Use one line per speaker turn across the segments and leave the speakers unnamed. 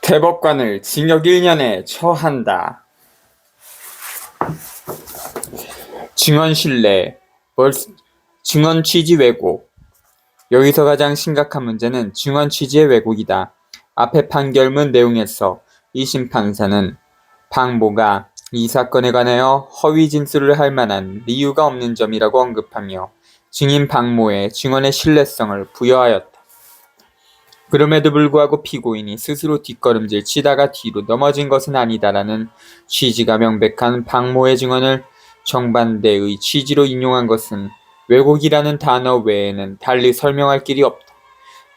대법관을 징역 1년에 처한다. 증언 신뢰, 증언 취지 왜곡. 여기서 가장 심각한 문제는 증언 취지의 왜곡이다. 앞에 판결문 내용에서 2심 판사는 박모가 이 사건에 관하여 허위 진술을 할 만한 이유가 없는 점이라고 언급하며 증인 박모의 증언의 신뢰성을 부여하였다. 그럼에도 불구하고 피고인이 스스로 뒷걸음질 치다가 뒤로 넘어진 것은 아니다라는 취지가 명백한 박모의 증언을 정반대의 취지로 인용한 것은 왜곡이라는 단어 외에는 달리 설명할 길이 없다.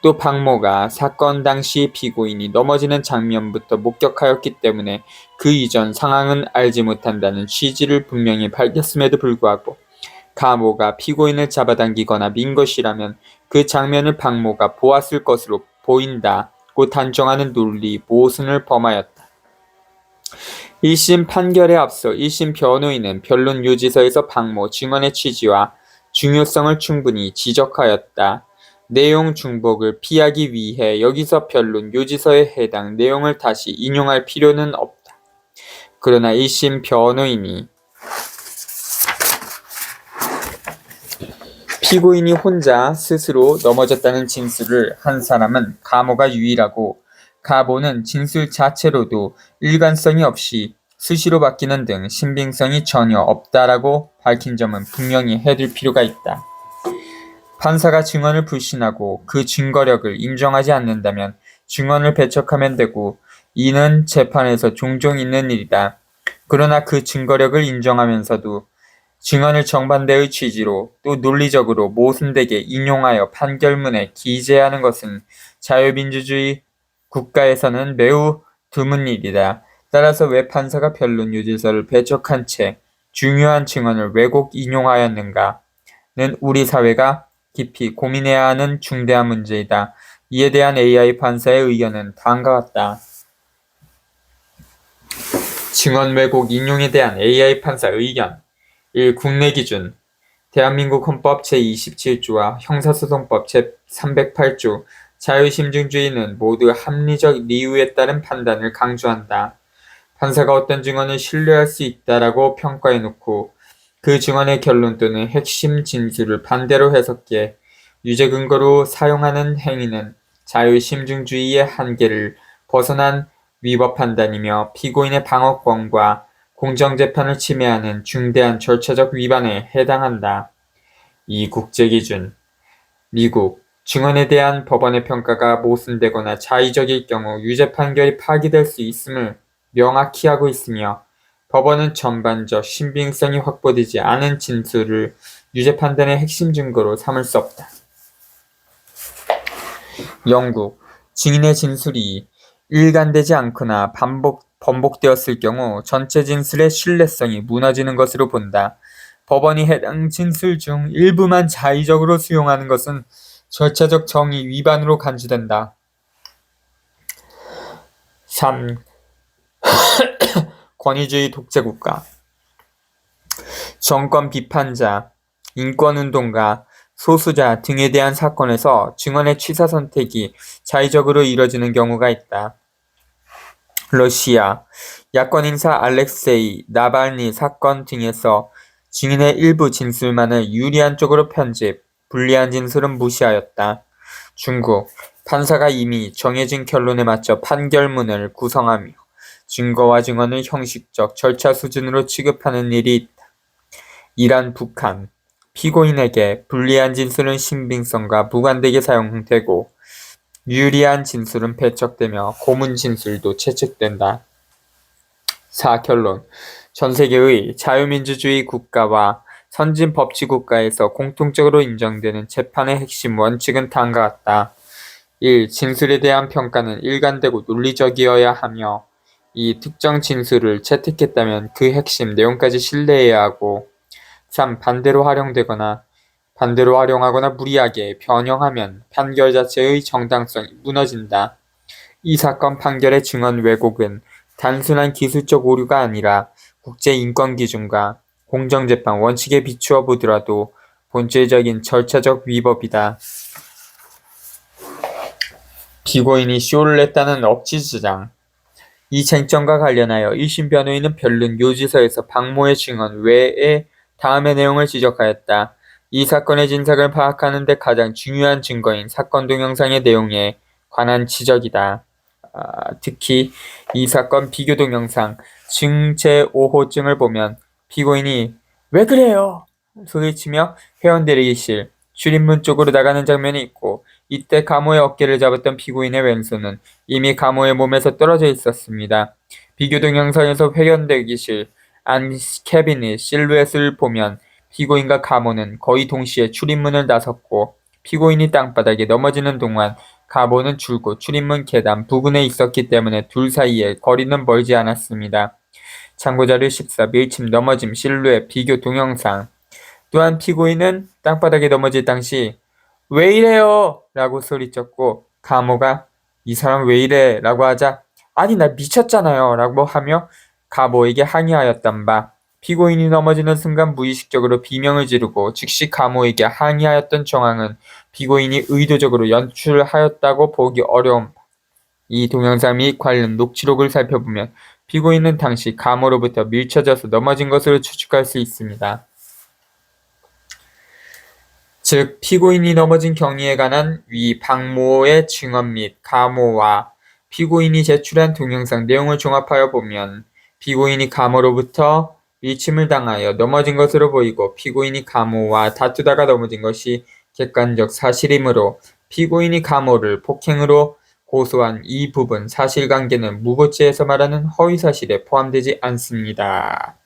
또 박모가 사건 당시 피고인이 넘어지는 장면부터 목격하였기 때문에 그 이전 상황은 알지 못한다는 취지를 분명히 밝혔음에도 불구하고 가모가 피고인을 잡아당기거나 민 것이라면 그 장면을 박모가 보았을 것으로 보인다고 단정하는 논리 모순을 범하였다. 1심 판결에 앞서 1심 변호인은 변론 요지서에서 박모 증언의 취지와 중요성을 충분히 지적하였다. 내용 중복을 피하기 위해 여기서 변론 요지서에 해당 내용을 다시 인용할 필요는 없다. 그러나 1심 변호인이 피고인이 혼자 스스로 넘어졌다는 진술을 한 사람은 가모가 유일하고 가모는 진술 자체로도 일관성이 없이 수시로 바뀌는 등 신빙성이 전혀 없다라고 밝힌 점은 분명히 해둘 필요가 있다. 판사가 증언을 불신하고 그 증거력을 인정하지 않는다면 증언을 배척하면 되고 이는 재판에서 종종 있는 일이다. 그러나 그 증거력을 인정하면서도 증언을 정반대의 취지로 또 논리적으로 모순되게 인용하여 판결문에 기재하는 것은 자유민주주의 국가에서는 매우 드문 일이다. 따라서 왜 판사가 변론 요지서를 배척한 채 중요한 증언을 왜곡 인용하였는가는 우리 사회가 깊이 고민해야 하는 중대한 문제이다. 이에 대한 AI 판사의 의견은 다음과 같다. 증언 왜곡 인용에 대한 AI 판사 의견 1. 국내 기준 대한민국 헌법 제27조와 형사소송법 제308조 자유심증주의는 모두 합리적 이유에 따른 판단을 강조한다. 판사가 어떤 증언을 신뢰할 수 있다라고 평가해놓고 그 증언의 결론 또는 핵심 진술을 반대로 해석해 유죄 근거로 사용하는 행위는 자유심증주의의 한계를 벗어난 위법 판단이며 피고인의 방어권과 공정재판을 침해하는 중대한 절차적 위반에 해당한다. 2. 국제기준 미국 증언에 대한 법원의 평가가 모순되거나 자의적일 경우 유죄 판결이 파기될 수 있음을 명확히 하고 있으며 법원은 전반적 신빙성이 확보되지 않은 진술을 유죄 판단의 핵심 증거로 삼을 수 없다. 영국 증인의 진술이 일관되지 않거나 번복되었을 경우 전체 진술의 신뢰성이 무너지는 것으로 본다. 법원이 해당 진술 중 일부만 자의적으로 수용하는 것은 절차적 정의 위반으로 간주된다. 3. 권위주의 독재국가 정권 비판자, 인권운동가, 소수자 등에 대한 사건에서 증언의 취사 선택이 자의적으로 이뤄지는 경우가 있다. 러시아 야권 인사 알렉세이 나발니 사건 등에서 증인의 일부 진술만을 유리한 쪽으로 편집, 불리한 진술은 무시하였다. 중국 판사가 이미 정해진 결론에 맞춰 판결문을 구성하며 증거와 증언을 형식적 절차 수준으로 취급하는 일이 있다. 이란 북한 피고인에게 불리한 진술은 신빙성과 무관되게 사용되고 유리한 진술은 배척되며 고문 진술도 채택된다. 4. 결론 전 세계의 자유민주주의 국가와 선진 법치 국가에서 공통적으로 인정되는 재판의 핵심 원칙은 다음과 같다. 1. 진술에 대한 평가는 일관되고 논리적이어야 하며 2. 특정 진술을 채택했다면 그 핵심 내용까지 신뢰해야 하고 3. 반대로 활용하거나 무리하게 변형하면 판결 자체의 정당성이 무너진다. 이 사건 판결의 증언 왜곡은 단순한 기술적 오류가 아니라 국제인권기준과 공정재판 원칙에 비추어 보더라도 본질적인 절차적 위법이다. 피고인이 쇼를 냈다는 억지 주장 이 쟁점과 관련하여 1심 변호인은 변론 요지서에서 박모의 증언 외에 다음의 내용을 지적하였다. 이 사건의 진상을 파악하는 데 가장 중요한 증거인 사건 동영상의 내용에 관한 지적이다. 특히 이 사건 비교 동영상 증제 5호증을 보면 피고인이 "왜 그래요?" 소리치며 회원 대리실 출입문 쪽으로 나가는 장면이 있고, 이때 가모의 어깨를 잡았던 피고인의 왼손은 이미 가모의 몸에서 떨어져 있었습니다. 비교 동영상에서 회원 대기실 안 캐빈의 실루엣을 보면 피고인과 가모는 거의 동시에 출입문을 나섰고, 피고인이 땅바닥에 넘어지는 동안 가모는 줄곧 출입문 계단 부근에 있었기 때문에 둘 사이의 거리는 멀지 않았습니다. 참고자료 14 밀침 넘어짐 실루엣 비교 동영상. 또한 피고인은 땅바닥에 넘어질 당시 "왜 이래요?" 라고 소리쳤고, 가모가 "이 사람 왜 이래?" 라고 하자 "아니 나 미쳤잖아요" 라고 하며 가모에게 항의하였던 바, 피고인이 넘어지는 순간 무의식적으로 비명을 지르고 즉시 가모에게 항의하였던 정황은 피고인이 의도적으로 연출하였다고 보기 어려운 바, 이 동영상 및 관련 녹취록을 살펴보면 피고인은 당시 가모로부터 밀쳐져서 넘어진 것으로 추측할 수 있습니다. 즉 피고인이 넘어진 경위에 관한 위 박모의 증언 및 가모와 피고인이 제출한 동영상 내용을 종합하여 보면 피고인이 가모로부터 밀침을 당하여 넘어진 것으로 보이고, 피고인이 가모와 다투다가 넘어진 것이 객관적 사실이므로 피고인이 가모를 폭행으로 고소한 이 부분 사실관계는 무고죄에서 말하는 허위사실에 포함되지 않습니다.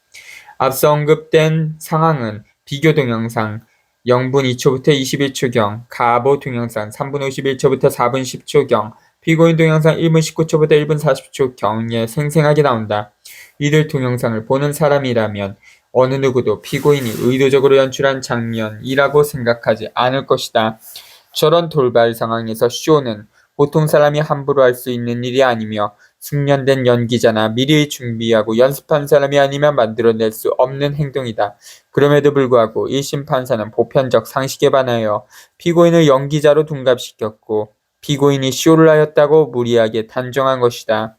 앞서 언급된 상황은 비교 동영상 0분 2초부터 21초경, 가모 동영상 3분 51초부터 4분 10초경, 피고인 동영상 1분 19초부터 1분 40초경에 생생하게 나온다. 이들 동영상을 보는 사람이라면 어느 누구도 피고인이 의도적으로 연출한 장면이라고 생각하지 않을 것이다. 저런 돌발 상황에서 쇼는 보통 사람이 함부로 할 수 있는 일이 아니며 숙련된 연기자나 미리 준비하고 연습한 사람이 아니면 만들어낼 수 없는 행동이다. 그럼에도 불구하고 1심 판사는 보편적 상식에 반하여 피고인을 연기자로 둔갑시켰고, 피고인이 쇼를 하였다고 무리하게 단정한 것이다.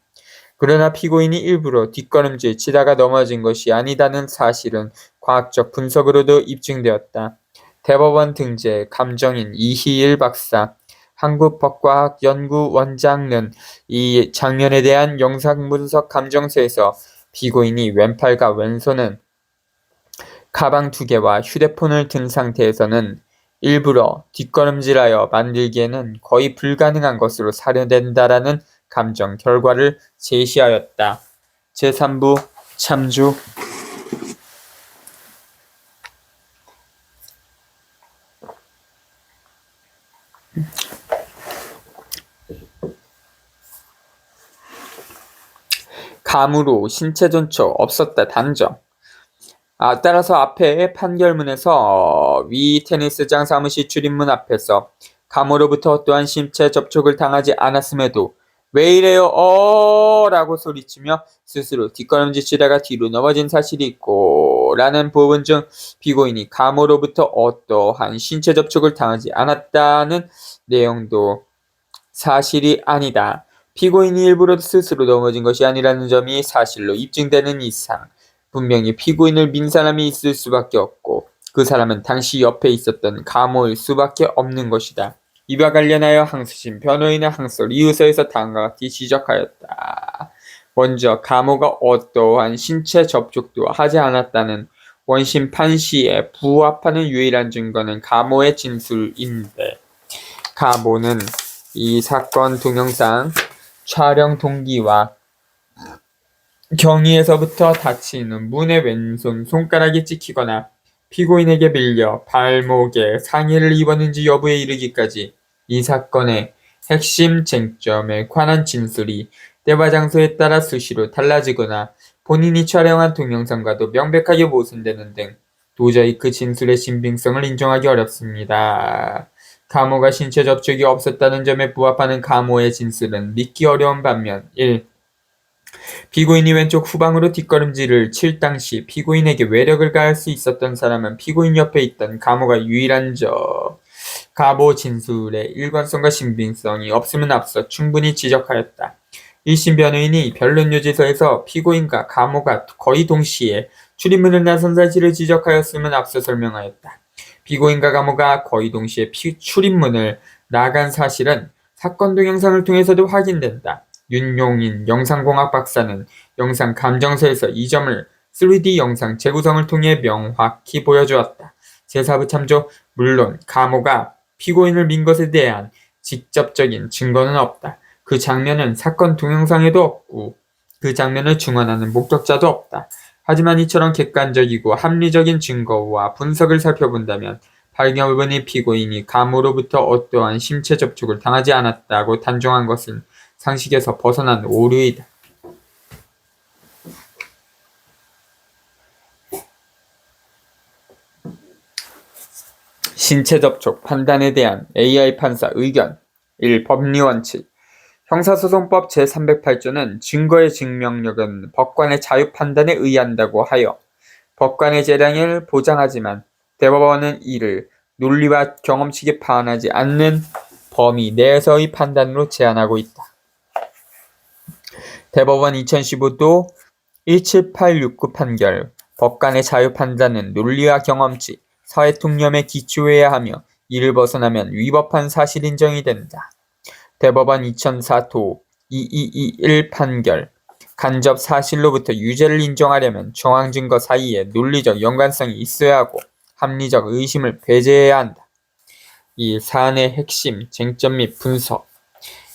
그러나 피고인이 일부러 뒷걸음질 치다가 넘어진 것이 아니다는 사실은 과학적 분석으로도 입증되었다. 대법원 등재 감정인 이희일 박사, 한국법과학연구원장은 이 장면에 대한 영상분석 감정서에서 피고인이 왼팔과 왼손은 가방 2개와 휴대폰을 든 상태에서는 일부러 뒷걸음질하여 만들기에는 거의 불가능한 것으로 사료된다라는 감정 결과를 제시하였다. 제3부 참조. 감으로 신체 전초 없었다 단정. 따라서 앞에 판결문에서 위 테니스장 사무실 출입문 앞에서 감으로부터 어떠한 신체 접촉을 당하지 않았음에도 "왜 이래요? 라고 소리치며 스스로 뒷걸음질 치다가 뒤로 넘어진 사실이 있고 라는 부분 중 피고인이 감으로부터 어떠한 신체 접촉을 당하지 않았다는 내용도 사실이 아니다. 피고인이 일부러 스스로 넘어진 것이 아니라는 점이 사실로 입증되는 이상 분명히 피고인을 민 사람이 있을 수밖에 없고, 그 사람은 당시 옆에 있었던 가모일 수밖에 없는 것이다. 이와 관련하여 항소심 변호인의 항소 이유서에서 다음과 같이 지적하였다. 먼저 가모가 어떠한 신체 접촉도 하지 않았다는 원심 판시에 부합하는 유일한 증거는 가모의 진술인데, 가모는 이 사건 동영상 촬영 동기와 경위에서부터 다치는 문의 왼손 손가락이 찍히거나 피고인에게 밀려 발목에 상해를 입었는지 여부에 이르기까지 이 사건의 핵심 쟁점에 관한 진술이 때와 장소에 따라 수시로 달라지거나 본인이 촬영한 동영상과도 명백하게 모순되는 등 도저히 그 진술의 신빙성을 인정하기 어렵습니다. 가모가 신체 접촉이 없었다는 점에 부합하는 가모의 진술은 믿기 어려운 반면 1. 피고인이 왼쪽 후방으로 뒷걸음질을 칠 당시 피고인에게 외력을 가할 수 있었던 사람은 피고인 옆에 있던 가모가 유일한 점. 가모 진술의 일관성과 신빙성이 없음은 앞서 충분히 지적하였다. 1심 변호인이 변론유지서에서 피고인과 가모가 거의 동시에 출입문을 나선 사실을 지적하였음은 앞서 설명하였다. 피고인과 가모가 거의 동시에 출입문을 나간 사실은 사건 동영상을 통해서도 확인된다. 윤용인 영상공학 박사는 영상 감정서에서 이 점을 3D 영상 재구성을 통해 명확히 보여주었다. 제4부 참조. 물론 가모가 피고인을 민 것에 대한 직접적인 증거는 없다. 그 장면은 사건 동영상에도 없고 그 장면을 증언하는 목격자도 없다. 하지만 이처럼 객관적이고 합리적인 증거와 분석을 살펴본다면 발견문의 피고인이 가모로부터 어떠한 신체 접촉을 당하지 않았다고 단정한 것은 상식에서 벗어난 오류이다. 신체 접촉 판단에 대한 AI 판사 의견. 1. 법리원칙. 형사소송법 제308조는 증거의 증명력은 법관의 자유판단에 의한다고 하여 법관의 재량을 보장하지만 대법원은 이를 논리와 경험칙에 반하지 않는 범위 내에서의 판단으로 제한하고 있다. 대법원 2015도 17869 판결. 법관의 자유판단은 논리와 경험칙, 사회통념에 기초해야 하며 이를 벗어나면 위법한 사실 인정이 된다. 대법원 2004도 2221 판결. 간접 사실로부터 유죄를 인정하려면 정황 증거 사이에 논리적 연관성이 있어야 하고 합리적 의심을 배제해야 한다. 이 사안의 핵심, 쟁점 및 분석.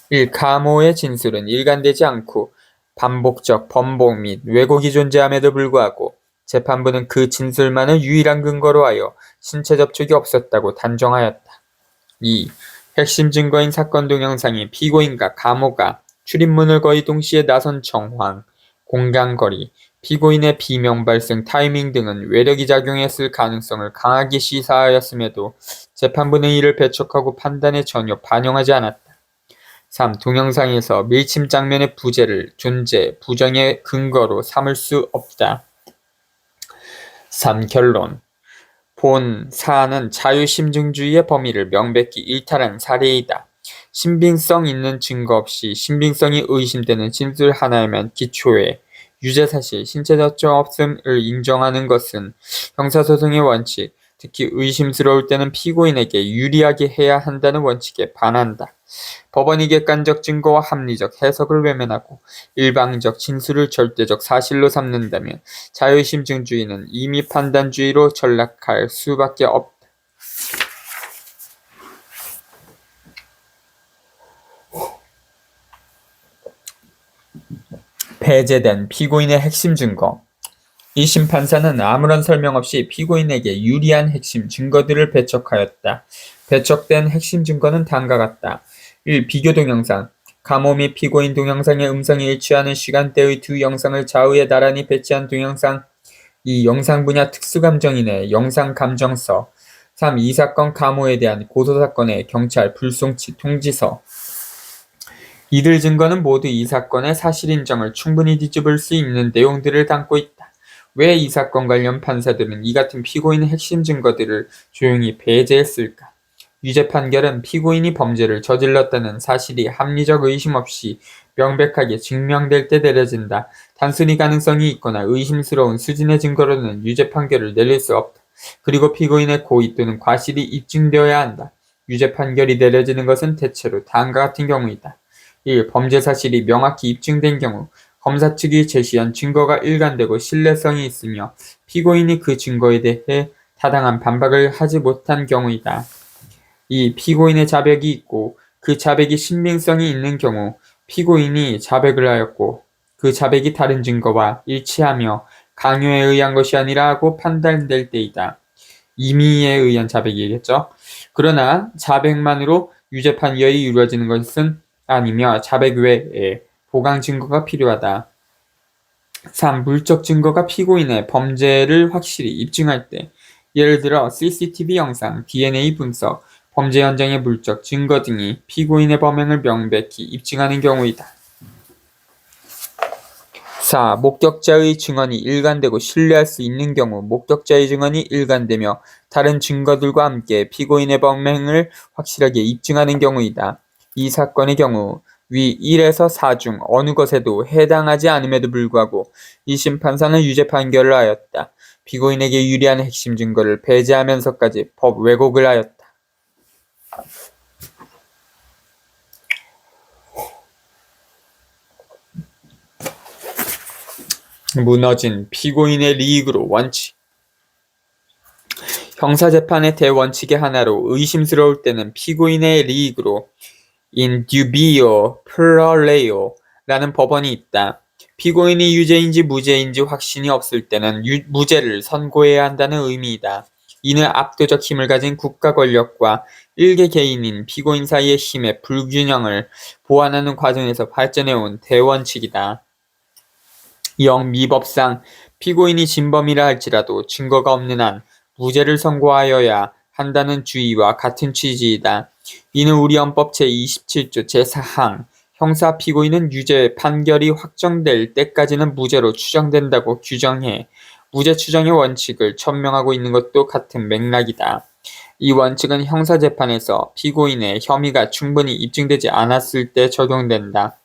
1. 가모의 진술은 일관되지 않고 반복적 번복 및 왜곡이 존재함에도 불구하고 재판부는 그 진술만을 유일한 근거로 하여 신체 접촉이 없었다고 단정하였다. 2. 핵심 증거인 사건 동영상이 피고인과 가모가 출입문을 거의 동시에 나선 정황, 공간거리, 피고인의 비명 발생 타이밍 등은 외력이 작용했을 가능성을 강하게 시사하였음에도 재판부는 이를 배척하고 판단에 전혀 반영하지 않았다. 3. 동영상에서 밀침 장면의 부재를 존재, 부정의 근거로 삼을 수 없다. 3. 결론. 본 사안은 자유심증주의의 범위를 명백히 일탈한 사례이다. 신빙성 있는 증거 없이 신빙성이 의심되는 진술 하나에만 기초해 유죄사실, 신체 접촉 없음을 인정하는 것은 형사소송의 원칙, 특히 의심스러울 때는 피고인에게 유리하게 해야 한다는 원칙에 반한다. 법원이 객관적 증거와 합리적 해석을 외면하고 일방적 진술을 절대적 사실로 삼는다면 자유심증주의는 임의 판단주의로 전락할 수밖에 없다. 배제된 피고인의 핵심 증거. 1심 판사는 아무런 설명 없이 피고인에게 유리한 핵심 증거들을 배척하였다. 배척된 핵심 증거는 다음과 같다. 1. 비교 동영상. 가모 및 피고인 동영상의 음성이 일치하는 시간대의 두 영상을 좌우에 나란히 배치한 동영상. 2. 영상 분야 특수감정인의 영상감정서. 3. 이 사건 가모에 대한 고소사건의 경찰 불송치 통지서. 이들 증거는 모두 이 사건의 사실 인정을 충분히 뒤집을 수 있는 내용들을 담고 있다. 왜 이 사건 관련 판사들은 이 같은 피고인의 핵심 증거들을 조용히 배제했을까? 유죄 판결은 피고인이 범죄를 저질렀다는 사실이 합리적 의심 없이 명백하게 증명될 때 내려진다. 단순히 가능성이 있거나 의심스러운 수준의 증거로는 유죄 판결을 내릴 수 없다. 그리고 피고인의 고의 또는 과실이 입증되어야 한다. 유죄 판결이 내려지는 것은 대체로 다음과 같은 경우이다. 1. 범죄 사실이 명확히 입증된 경우 검사 측이 제시한 증거가 일관되고 신뢰성이 있으며 피고인이 그 증거에 대해 타당한 반박을 하지 못한 경우이다. 2. 피고인의 자백이 있고 그 자백이 신빙성이 있는 경우 피고인이 자백을 하였고 그 자백이 다른 증거와 일치하며 강요에 의한 것이 아니라 하고 판단될 때이다. 임의에 의한 자백이겠죠. 그러나 자백만으로 유죄 판결이 이루어지는 것은 아니며 자백 외에 보강 증거가 필요하다. 3. 물적 증거가 피고인의 범죄를 확실히 입증할 때, 예를 들어 CCTV 영상, DNA 분석, 범죄 현장의 물적 증거 등이 피고인의 범행을 명백히 입증하는 경우이다. 4. 목격자의 증언이 일관되고 신뢰할 수 있는 경우 목격자의 증언이 일관되며 다른 증거들과 함께 피고인의 범행을 확실하게 입증하는 경우이다. 이 사건의 경우 위 1에서 4 중 어느 것에도 해당하지 않음에도 불구하고 1심 판사는 유죄 판결을 하였다. 피고인에게 유리한 핵심 증거를 배제하면서까지 법 왜곡을 하였다. 무너진 피고인의 리익으로 원칙. 형사재판의 대원칙의 하나로 의심스러울 때는 피고인의 리익으로 in dubio pro reo 라는 법원이 있다. 피고인이 유죄인지 무죄인지 확신이 없을 때는 무죄를 선고해야 한다는 의미이다. 이는 압도적 힘을 가진 국가 권력과 일개 개인인 피고인 사이의 힘의 불균형을 보완하는 과정에서 발전해온 대원칙이다. 영미법상 피고인이 진범이라 할지라도 증거가 없는 한 무죄를 선고하여야 한다는 주의와 같은 취지이다. 이는 우리 헌법 제27조 제4항 형사 피고인은 유죄 판결이 확정될 때까지는 무죄로 추정된다고 규정해 무죄 추정의 원칙을 천명하고 있는 것도 같은 맥락이다. 이 원칙은 형사재판에서 피고인의 혐의가 충분히 입증되지 않았을 때 적용된다.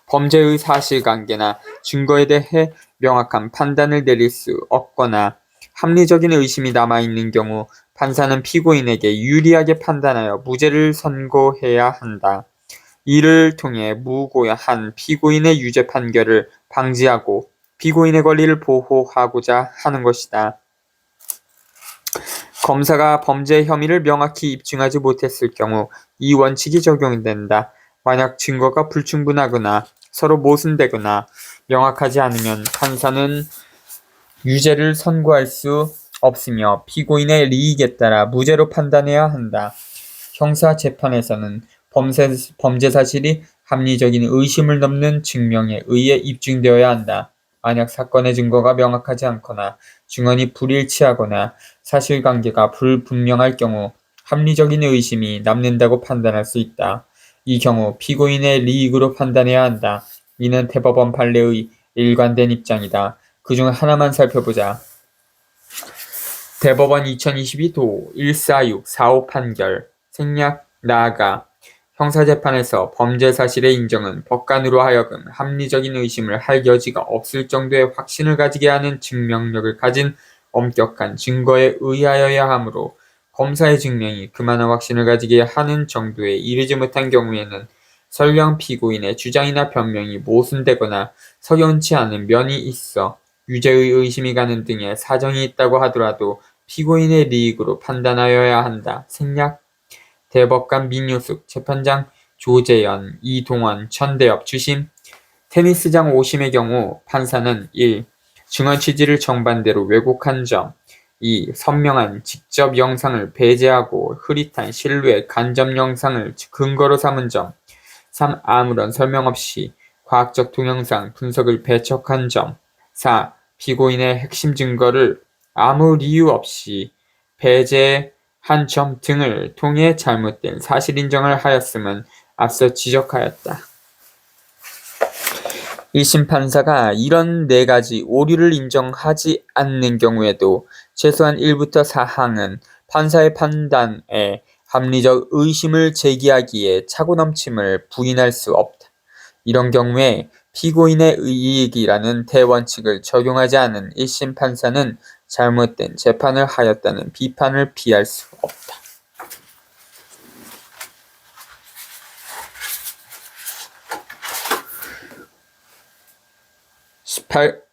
범죄의 사실관계나 증거에 대해 명확한 판단을 내릴 수 없거나 합리적인 의심이 남아있는 경우 판사는 피고인에게 유리하게 판단하여 무죄를 선고해야 한다. 이를 통해 무고한 피고인의 유죄 판결을 방지하고 피고인의 권리를 보호하고자 하는 것이다. 검사가 범죄 혐의를 명확히 입증하지 못했을 경우 이 원칙이 적용된다. 만약 증거가 불충분하거나 서로 모순되거나 명확하지 않으면 판사는 유죄를 선고할 수 없으며 피고인의 리익에 따라 무죄로 판단해야 한다. 형사재판에서는 범죄 사실이 합리적인 의심을 넘는 증명에 의해 입증되어야 한다. 만약 사건의 증거가 명확하지 않거나 증언이 불일치하거나 사실관계가 불분명할 경우 합리적인 의심이 남는다고 판단할 수 있다. 이 경우 피고인의 리익으로 판단해야 한다. 이는 대법원 판례의 일관된 입장이다. 그중 하나만 살펴보자. 대법원 2022도 146-45 판결 생략 나아가 형사재판에서 범죄 사실의 인정은 법관으로 하여금 합리적인 의심을 할 여지가 없을 정도의 확신을 가지게 하는 증명력을 가진 엄격한 증거에 의하여야 하므로 검사의 증명이 그만한 확신을 가지게 하는 정도에 이르지 못한 경우에는 설령 피고인의 주장이나 변명이 모순되거나 석연치 않은 면이 있어 유죄의 의심이 가는 등의 사정이 있다고 하더라도 피고인의 리익으로 판단하여야 한다. 생략 대법관 민효숙, 재판장 조재현, 이동원, 천대엽, 주심 테니스장 5심의 경우 판사는 1. 증언 취지를 정반대로 왜곡한 점 2. 선명한 직접 영상을 배제하고 흐릿한 실루엣 간접 영상을 근거로 삼은 점 3. 아무런 설명 없이 과학적 동영상 분석을 배척한 점 4. 피고인의 핵심 증거를 아무 이유 없이 배제한 점 등을 통해 잘못된 사실 인정을 하였음은 앞서 지적하였다. 1심 판사가 이런 4가지 오류를 인정하지 않는 경우에도 최소한 1부터 4항은 판사의 판단에 합리적 의심을 제기하기에 차고넘침을 부인할 수 없다. 이런 경우에 피고인의 이익이라는 대원칙을 적용하지 않은 1심 판사는 잘못된 재판을 하였다는 비판을 피할 수 없다. 18.